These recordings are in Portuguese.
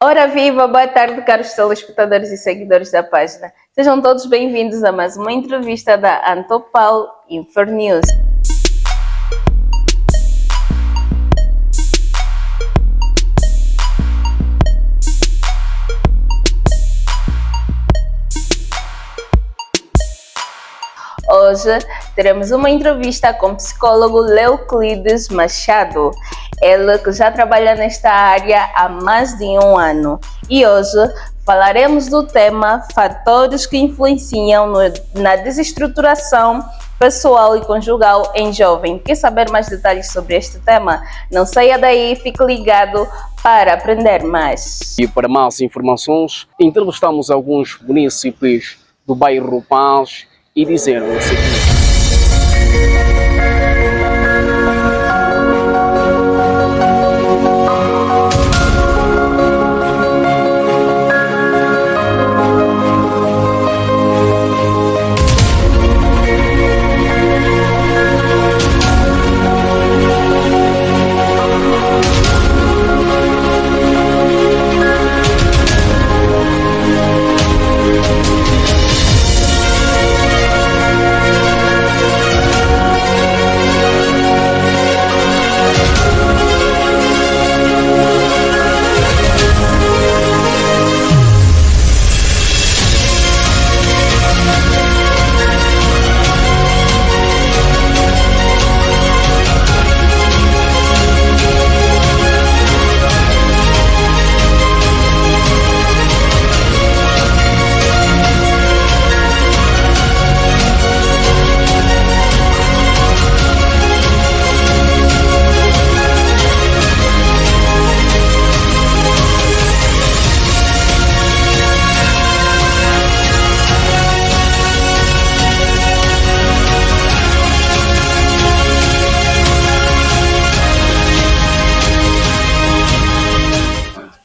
Ora viva, boa tarde, caros telespectadores e seguidores da página. Sejam todos bem-vindos a mais uma entrevista da Antopau Infonews. Hoje teremos uma entrevista com o psicólogo Leuclides Machado. Ele que já trabalha nesta área há mais de um ano. E hoje falaremos do tema fatores que influenciam na desestruturação pessoal e conjugal em jovem. Quer saber mais detalhes sobre este tema? Não saia daí, fique ligado para aprender mais. E para mais informações, entrevistamos alguns munícipes do bairro Paz e disseram o seguinte.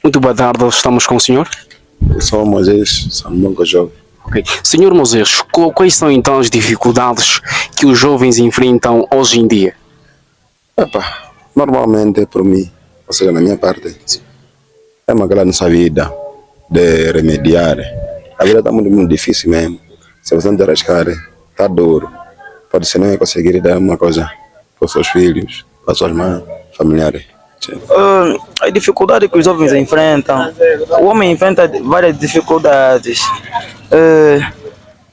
Muito boa tarde, estamos com o senhor? Eu sou o Moisés, sou um jovem. Okay. Senhor Moisés, quais são então as dificuldades que os jovens enfrentam hoje em dia? Normalmente para mim, ou seja, na minha parte, é uma grande nossa vida de remediar. A vida está muito difícil mesmo. Se você não te arriscar, está duro. Pode ser não conseguir dar uma coisa para os seus filhos, para as suas mães, familiares. A dificuldade que os jovens enfrentam, o homem enfrenta várias dificuldades.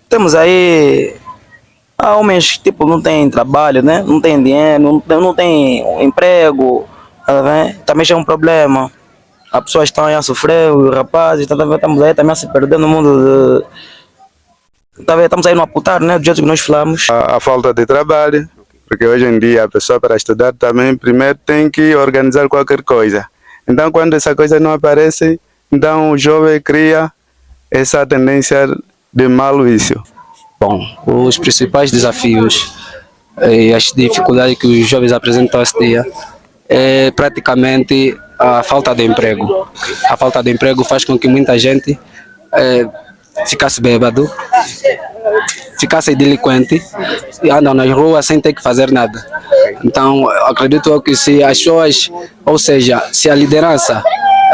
Temos aí homens que não têm trabalho, né? Não têm dinheiro, não têm emprego, também é um problema. As pessoas estão aí a sofrer, os rapazes, estamos aí também a se perder no mundo. Estamos aí no aputar, né? Do jeito que nós falamos. A falta de trabalho. Porque hoje em dia a pessoa para estudar também primeiro tem que organizar qualquer coisa. Então quando essa coisa não aparece, então o jovem cria essa tendência de mau vício. Bom, os principais desafios e as dificuldades que os jovens apresentam esse dia é praticamente a falta de emprego. A falta de emprego faz com que muita gente ficasse bêbado, ficasse delinquente e andam nas ruas sem ter que fazer nada. Então, acredito que se as pessoas, ou seja, se a liderança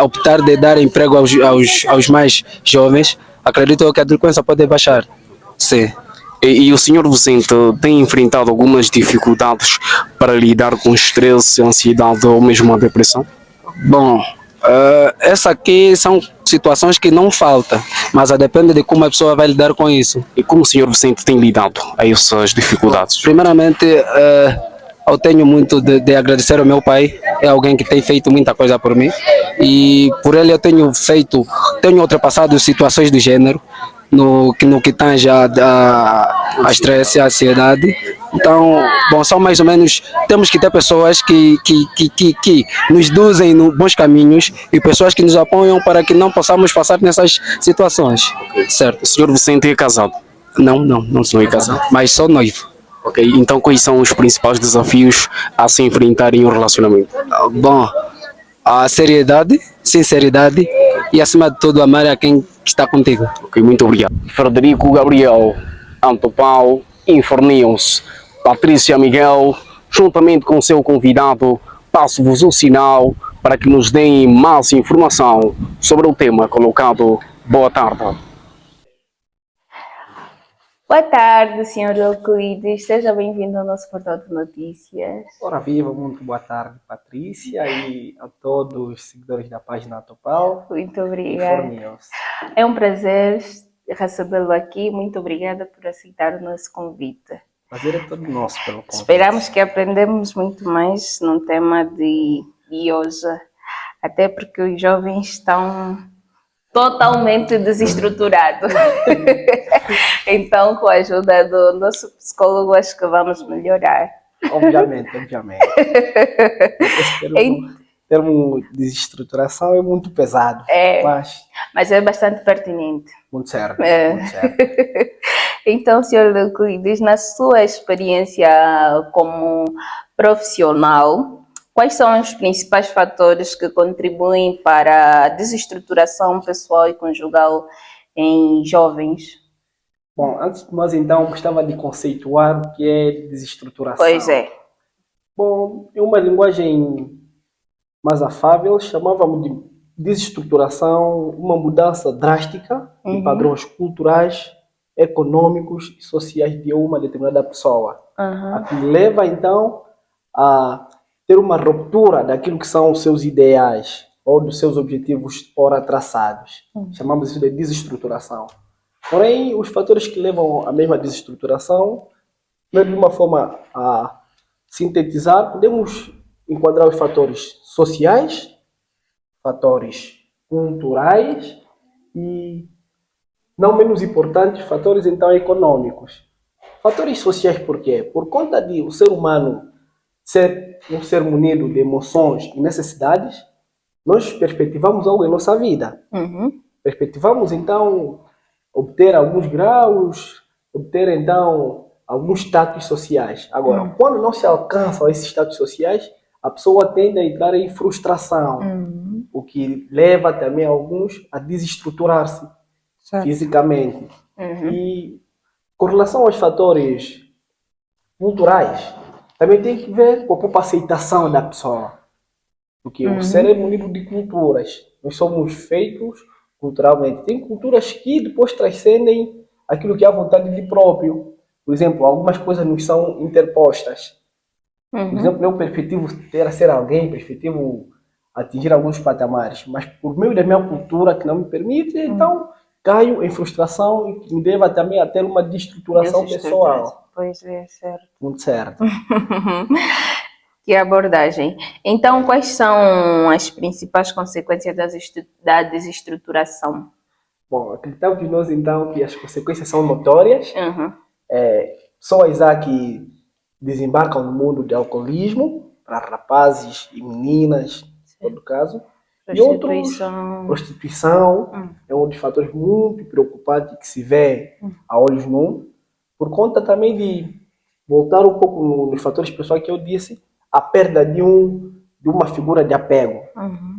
optar de dar emprego aos mais jovens, acredito que a delinquência pode baixar. Sim. E o senhor Vicente tem enfrentado algumas dificuldades para lidar com estresse, ansiedade ou mesmo a depressão? Bom, essa aqui são situações que não faltam, mas depende de como a pessoa vai lidar com isso. E como o senhor Vicente tem lidado a essas dificuldades? Primeiramente, eu tenho muito de agradecer ao meu pai, é alguém que tem feito muita coisa por mim e por ele eu tenho ultrapassado situações do gênero no que tange a estresse, a ansiedade. Então, bom, são mais ou menos, temos que ter pessoas que nos induzem nos bons caminhos e pessoas que nos apoiam para que não possamos passar nessas situações, certo? O senhor Vicente é casado? Não sou casado, mas sou noivo. Ok, então quais são os principais desafios a se enfrentar em um relacionamento? Bom, a seriedade, sinceridade e acima de tudo amar a quem está contigo. Ok, muito obrigado. Frederico Gabriel, Antopau Infonews. Patrícia Miguel, juntamente com seu convidado, passo-vos o sinal para que nos deem mais informação sobre o tema colocado. Boa tarde. Boa tarde, Sr. Euclides. Seja bem-vindo ao nosso portal de notícias. Ora viva, muito boa tarde, Patrícia, e a todos os seguidores da página Topal. Muito obrigada. Informe-se. É um prazer recebê-lo aqui. Muito obrigada por aceitar o nosso convite. Prazer é todo nosso pelo convite. Esperamos que aprendemos muito mais no tema de hoje, até porque os jovens estão totalmente desestruturados. Então, com a ajuda do nosso psicólogo, acho que vamos melhorar. Obviamente. Esse termo desestruturação é muito pesado, Mas é bastante pertinente. muito certo. Então, Sr. Euclides, na sua experiência como profissional, quais são os principais fatores que contribuem para a desestruturação pessoal e conjugal em jovens? Bom, antes de mais então, gostava de conceituar o que é desestruturação. Pois é. Bom, em uma linguagem mais afável, chamávamos de desestruturação uma mudança drástica de padrões culturais, econômicos e sociais de uma determinada pessoa. A que leva então a ter uma ruptura daquilo que são os seus ideais ou dos seus objetivos ora traçados. Chamamos isso de desestruturação. Porém, os fatores que levam à mesma desestruturação, de uma forma a sintetizar, podemos enquadrar os fatores sociais, fatores culturais e, não menos importantes, fatores então econômicos. Fatores sociais por quê? Por conta de o ser humano ser um ser munido de emoções e necessidades, nós perspectivamos algo em nossa vida. Perspectivamos então obter alguns graus, obter então alguns status sociais. Agora, quando não se alcançam esses status sociais, a pessoa tende a entrar em frustração, o que leva também alguns a desestruturar-se fisicamente. E com relação aos fatores culturais, também tem que ver com a própria aceitação da pessoa. Porque o ser é munido de culturas. Nós somos feitos culturalmente. Tem culturas que depois transcendem aquilo que é a vontade de próprio. Por exemplo, algumas coisas nos são interpostas. Por exemplo, eu perspectivo ter a ser alguém, perspectivo atingir alguns patamares, mas por meio da minha cultura que não me permite, então caio em frustração e que me leva também a ter uma destruturação pessoal. Pois é, certo. Muito certo. Que abordagem. Então, quais são as principais consequências da desestruturação? Bom, acreditamos nós então que as consequências são notórias. Pessoas há que desembarcam no mundo do alcoolismo, para rapazes e meninas, em todo caso. E outros, prostituição é um dos fatores muito preocupantes que se vê a olhos nus, por conta também de voltar um pouco nos fatores pessoais que eu disse, a perda de uma figura de apego.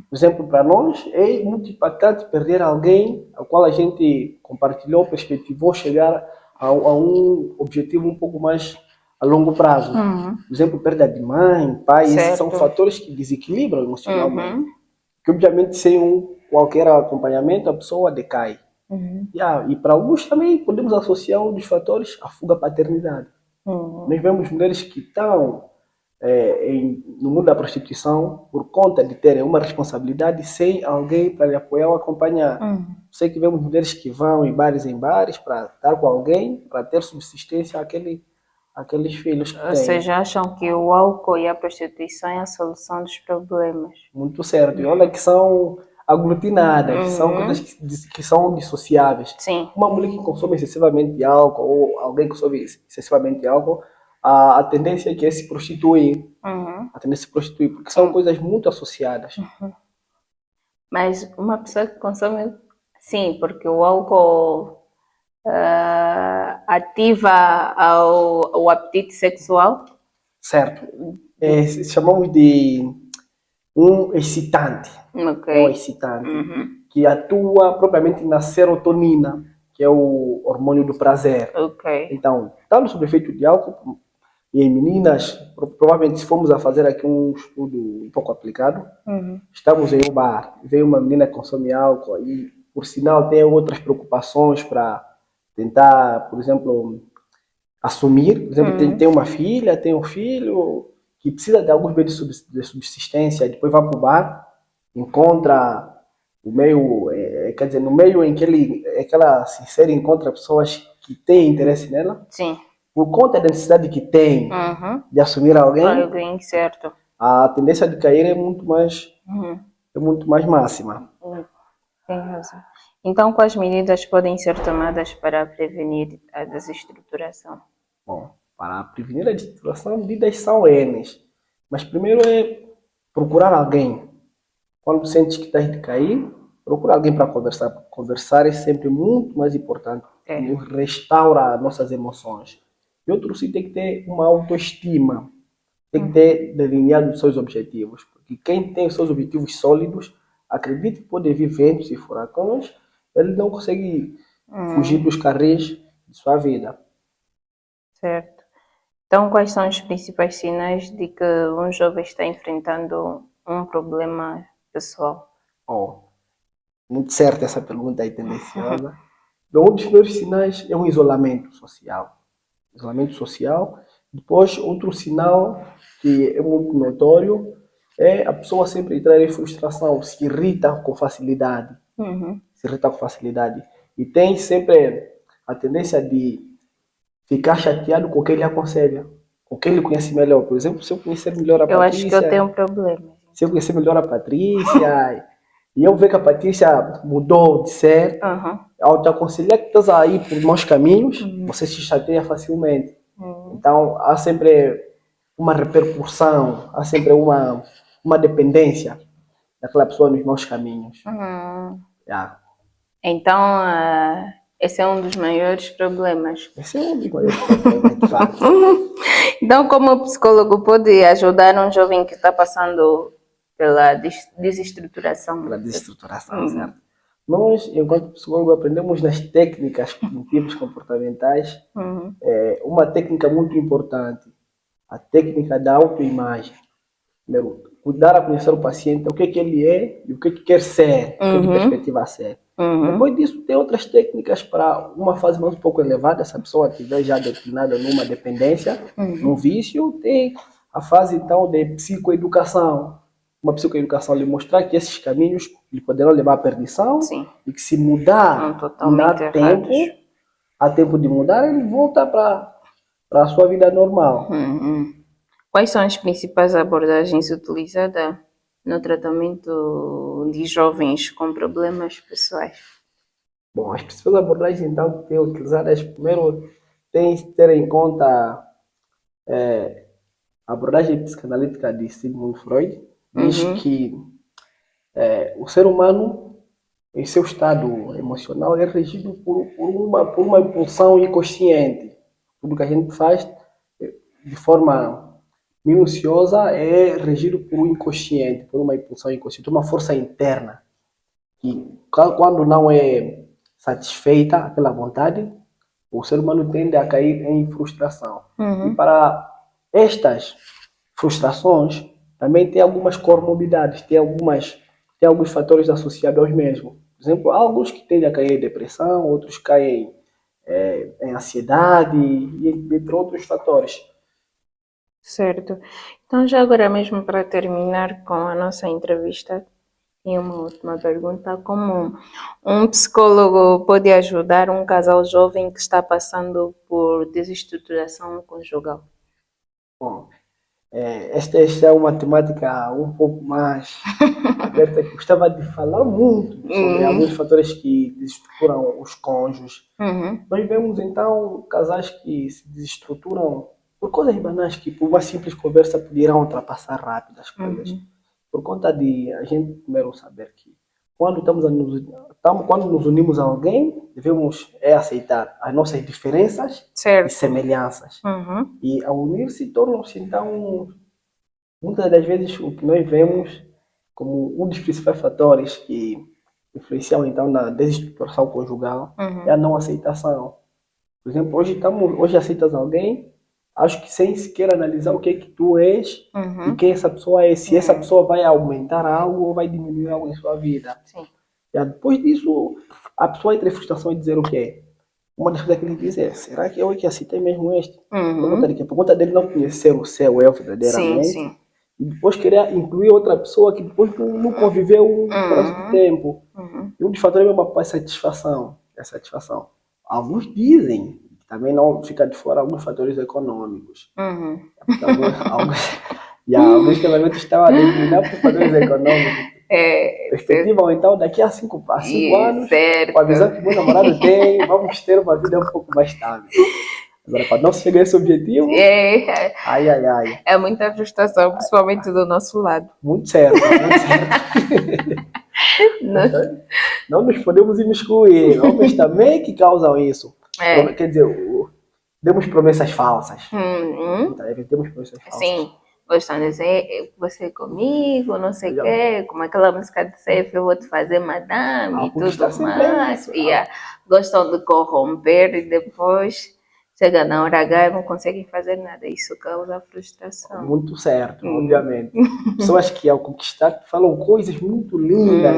Por exemplo, para nós é muito impactante perder alguém a qual a gente compartilhou, perspectivou chegar a um objetivo um pouco mais a longo prazo. Por exemplo, perda de mãe, pai, esses são fatores que desequilibram emocionalmente. Que obviamente sem qualquer acompanhamento a pessoa decai. E para alguns também podemos associar um dos fatores a fuga paternidade. Nós vemos mulheres que estão no mundo da prostituição por conta de terem uma responsabilidade sem alguém para lhe apoiar ou acompanhar. Sei que vemos mulheres que vão em bares para estar com alguém, para ter subsistência àqueles filhos que têm. Ou seja, acham que o álcool e a prostituição é a solução dos problemas. Muito certo. E olha que são aglutinadas, são coisas que são dissociáveis. Sim. Uma mulher que consome excessivamente de álcool ou alguém que consome excessivamente de álcool, a tendência é que é se prostituir. A tendência é se prostituir, porque são coisas muito associadas. Mas uma pessoa que consome, sim, porque o álcool ativa o apetite sexual. Certo. Chamamos de um excitante. Ok. Um excitante que atua propriamente na serotonina, que é o hormônio do prazer. Ok. Então, estando sob efeito de álcool, E em meninas, provavelmente se formos a fazer aqui um estudo um pouco aplicado, estamos em um bar, veio uma menina que consome álcool e, por sinal, tem outras preocupações para tentar, por exemplo, assumir. Por exemplo, tem uma filha, tem um filho que precisa de alguns meios de subsistência, depois vai para o bar, encontra o meio, quer dizer, no meio em que ela se insere, encontra pessoas que têm interesse nela. Sim. Por conta da necessidade que tem de assumir alguém, Alguém, certo. a tendência de cair é muito mais máxima. Tem razão. Então, quais medidas podem ser tomadas para prevenir a desestruturação? Bom, para prevenir a desestruturação, medidas são N. Mas primeiro é procurar alguém. Quando sentes que estás de cair, procura alguém para conversar. Conversar é sempre muito mais importante. Restaura nossas emoções. E outro sim, tem que ter uma autoestima. Tem que ter delineado os seus objetivos. Porque quem tem os seus objetivos sólidos, acredite que pode vir ventos e furacões, ele não consegue fugir dos carris de sua vida. Certo. Então, quais são os principais sinais de que um jovem está enfrentando um problema pessoal? Muito certa essa pergunta aí, tendenciosa. Um dos primeiros sinais é um isolamento social. Isolamento social. Depois, outro sinal que é muito notório é a pessoa sempre entrar em frustração, se irrita com facilidade. Se irrita com facilidade. E tem sempre a tendência de ficar chateado com quem ele aconselha, com quem ele conhece melhor. Por exemplo, se eu conhecer melhor a Patrícia... Eu acho que eu tenho um problema. Se eu conhecer melhor a Patrícia e eu ver que a Patrícia mudou de ser, ao te aconselhar que estás a ir por maus caminhos, você se chateia facilmente. Então, há sempre uma repercussão, há sempre uma dependência daquela pessoa nos maus caminhos. Então, esse é um dos maiores problemas. Esse é um dos maiores problemas, de fato. Então, como o psicólogo pode ajudar um jovem que está passando pela desestruturação? Pela desestruturação, certo? Nós, enquanto psicólogo, aprendemos nas técnicas cognitivas comportamentais uma técnica muito importante, a técnica da autoimagem. Primeiro, cuidar a conhecer o paciente, o que ele é e o que quer ser, o que perspectiva ser. Depois disso, tem outras técnicas para uma fase mais um pouco elevada, se a pessoa estiver já declinada numa dependência, num vício, tem a fase então de psicoeducação. Uma psicoeducação lhe mostrar que esses caminhos lhe poderão levar à perdição. Sim. E que se mudar há tempo de mudar, ele volta para a sua vida normal. Quais são as principais abordagens utilizadas no tratamento de jovens com problemas pessoais? Bom, as principais abordagens então que têm utilizadas, primeiro tem que ter em conta a abordagem psicanalítica de Sigmund Freud. Diz que o ser humano, em seu estado emocional, é regido por uma impulsão inconsciente. Tudo que a gente faz de forma minuciosa é regido por um inconsciente, por uma impulsão inconsciente, uma força interna, que quando não é satisfeita aquela vontade, o ser humano tende a cair em frustração. E para estas frustrações, também tem algumas comorbidades, tem alguns fatores associados aos mesmos. Por exemplo, há alguns que tendem a cair em depressão, outros caem em ansiedade, e entre outros fatores. Certo. Então, já agora mesmo para terminar com a nossa entrevista, tem uma última pergunta. Como um psicólogo pode ajudar um casal jovem que está passando por desestruturação conjugal? Bom, esta é uma temática um pouco mais aberta, que gostava de falar muito sobre alguns fatores que desestruturam os cônjuges. Nós vemos então casais que se desestruturam por coisas banais que por uma simples conversa poderão ultrapassar rápido as coisas. Por conta de a gente primeiro saber que quando quando nos unimos a alguém, devemos aceitar as nossas diferenças e semelhanças. E ao unir-se, tornam-se então, muitas das vezes, o que nós vemos como um dos principais fatores que influenciam então na desestruturação conjugal é a não aceitação. Por exemplo, hoje aceitas alguém, acho que sem sequer analisar o que é que tu és Uhum. e quem essa pessoa é, se essa pessoa vai aumentar algo ou vai diminuir algo em sua vida. Sim. Já depois disso, a pessoa entra em frustração e dizer o quê? Uma das coisas que ele diz é, será que eu é que aceitei mesmo este? Por conta dele não conhecer o seu eu verdadeiramente, Sim. e depois querer incluir outra pessoa que depois não conviveu por muito tempo. E um dos fatores é mesmo a satisfação. É satisfação. Alguns dizem, que também não fica de fora alguns fatores econômicos. Porque alguns casamentos estão a determinar por fatores econômicos. Perspectiva, ou então daqui a 5 anos, com a visão que o meu namorado tem, vamos ter uma vida um pouco mais estável. Agora, para não chegar a esse objetivo, ai. É muita frustração, principalmente do nosso lado. Muito certo. Não nos podemos imiscuir. Homens também que causam isso. Quer dizer, demos promessas falsas. Então, temos promessas falsas. Sim. Gostam de dizer, você comigo, não sei o quê, como aquela música de Seif, eu vou te fazer madame e tudo mais. Gostam de corromper e depois chega na hora H e não conseguem fazer nada. Isso causa frustração. Muito certo, obviamente. Pessoas que ao conquistar falam coisas muito lindas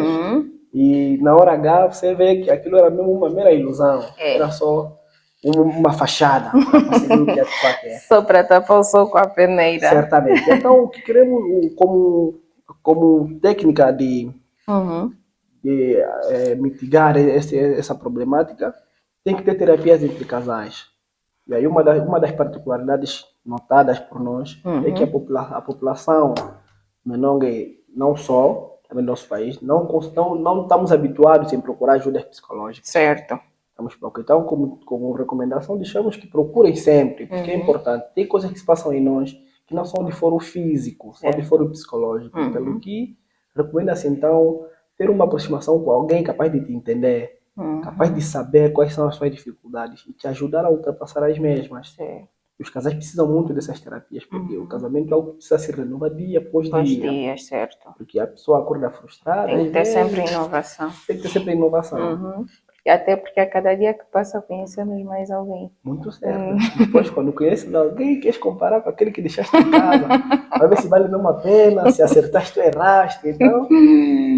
e na hora H você vê que aquilo era mesmo uma mera ilusão. Era só uma fachada para conseguir o que a pessoa quer. Só para tapar o sol com a peneira. Certamente. Então, o que queremos como técnica de mitigar essa problemática, tem que ter terapias entre casais. E aí uma das particularidades notadas por nós é que a população menongue, não só, também no nosso país, não estamos habituados em procurar ajuda psicológica. Certo. Então, como recomendação, deixamos que procurem sempre, porque é importante. Tem coisas que se passam em nós que não são de foro físico, são de foro psicológico. Pelo que recomenda-se, então, ter uma aproximação com alguém capaz de te entender, capaz de saber quais são as suas dificuldades e te ajudar a ultrapassar as mesmas. Os casais precisam muito dessas terapias, porque o casamento é algo que precisa se renovar dia após dia. Certo. Porque a pessoa acorda frustrada. Tem que ter sempre inovação. Tem que ter sempre inovação. E até porque a cada dia que passa conhecemos mais alguém. Muito certo. Depois, quando conheces alguém, queres comparar com aquele que deixaste em casa. Vai ver se vale mesmo a pena, se acertaste ou erraste. Então,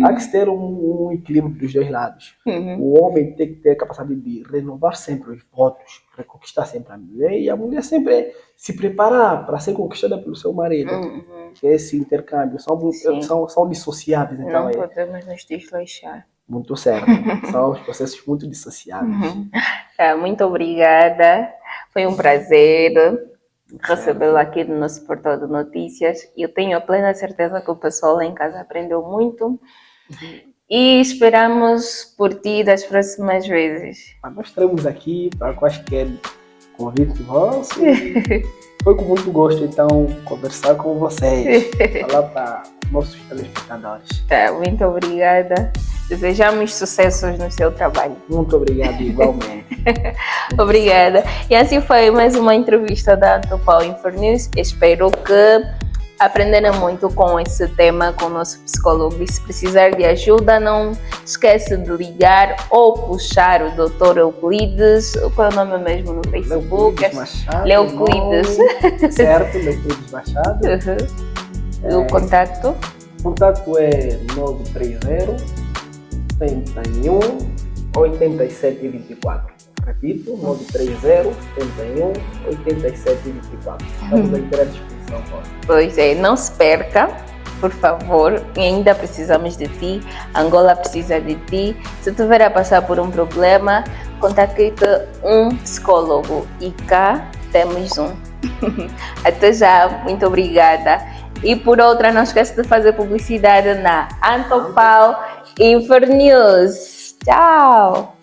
há que ter um equilíbrio dos dois lados. O homem tem que ter a capacidade de renovar sempre os votos, reconquistar sempre a mulher, e a mulher sempre se preparar para ser conquistada pelo seu marido. Esse intercâmbio são dissociáveis. Então, não podemos nos desleixar. Muito certo. São os processos muito dissociáveis. Muito obrigada. Foi um prazer recebê-lo aqui no nosso portal de notícias. Eu tenho a plena certeza que o pessoal lá em casa aprendeu muito. E esperamos por ti das próximas vezes. Nós estaremos aqui para quaisquer convite vosso. Foi com muito gosto, então, conversar com vocês. Falar para nossos telespectadores. Muito obrigada. Desejamos sucessos no seu trabalho. Muito obrigado, igualmente. Obrigada. E assim foi mais uma entrevista da Antopau Infonews. Espero que aprenderam muito com esse tema com o nosso psicólogo. E se precisar de ajuda, não esquece de ligar ou puxar o Dr. Euclides. Qual é o nome mesmo no Facebook? Leuclides. Certo, Leuclides Machado. O contato? O contato é 930 71 87 24. Repito, 930 71 87 24. Estamos à inteira disposição. Pois é, não se perca, por favor. Ainda precisamos de ti. Angola precisa de ti. Se tu vier a passar por um problema, contacte um psicólogo. E cá temos um. Até já, muito obrigada. E por outra, não esquece de fazer publicidade na Antopau Infonews. Tchau!